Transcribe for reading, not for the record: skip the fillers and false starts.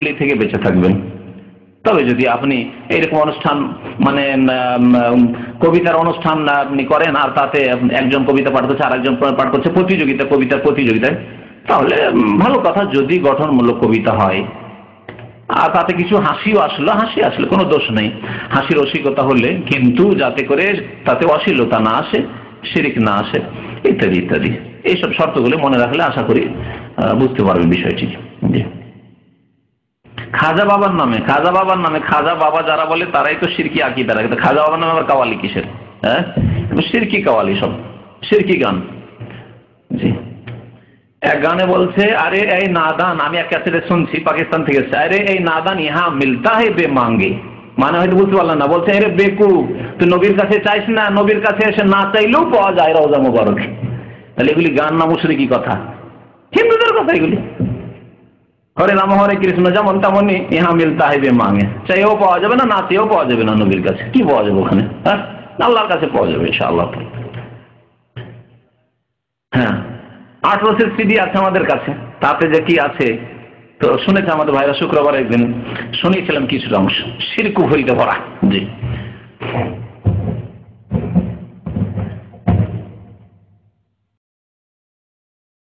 থেকে বেঁচে থাকবেন। তবে যদি আপনি এরকম অনুষ্ঠান মানে কবিতার অনুষ্ঠান আপনি করেন আর তাতে একজন কবিতা পাঠ করছে আর একজন পাঠ করছে প্রতিযোগিতা, কবিতার প্রতিযোগিতায়, তাহলে ভালো কথা, যদি গঠনমূলক কবিতা হয় আর তাতে কিছু হাসিও আসলো, হাসি আসলে কোনো দোষ নেই, হাসির রসিকতা হলে, কিন্তু যাতে করে তাতে অশ্লীলতা না আসে, শিরক না আসে, ইত্যাদি ইত্যাদি। এইসব শর্তগুলি মনে রাখলে আশা করি বুঝতে পারবেন বিষয়টি। জি। খাজা বাবার নামে, খাজা বাবার নামে, খাজা বাবা যারা বলে তারাই তো শিরকি আকীদা রাখে। খাজা বাবার নামে আবার কাওয়ালি কিসের? হ্যাঁ, শিরকি কাওয়ালি, সব শিরকি গান। জি। এক গানে বলছে, আরে এই নাদান, আমি এক ক্যাসেটে শুনছি, পাকিস্তান থেকে এসেছে, আরে এই নাদান ইহা মিলতা হে বে মাঙ্গে, মানে হয়তো বুঝতে পারলাম না, বলছে আরে বেকুব, তুই নবীর কাছে চাইস না, নবীর কাছে এসে না চাইলেও পাওয়া যায় রওজা মুবারকে। তাহলে এগুলি গান না মুশরিকি কথা? হিন্দুদের কথা এগুলি। হরে রাম হরে কৃষ্ণ যেমন তেমনই ইহা মিলতা হে বে মাঙ্গে, চাইও পাওয়া যাবে না, না চেয়েও পাওয়া যাবে না। নবীর কাছে কি পাওয়া যাবে ওখানে? হ্যাঁ, আল্লাহর কাছে পাওয়া যাবে ইনশাআল্লাহ। হ্যাঁ, 8 বছর সিডি আছে আমাদের কাছে, তাতে যে কি আছে তো শুনেছে আমাদের ভাইরা, শুক্রবার একদিন শুনিয়েছিলাম কিছুটা অংশ, শিরক কুফরিতে ভরা। জি।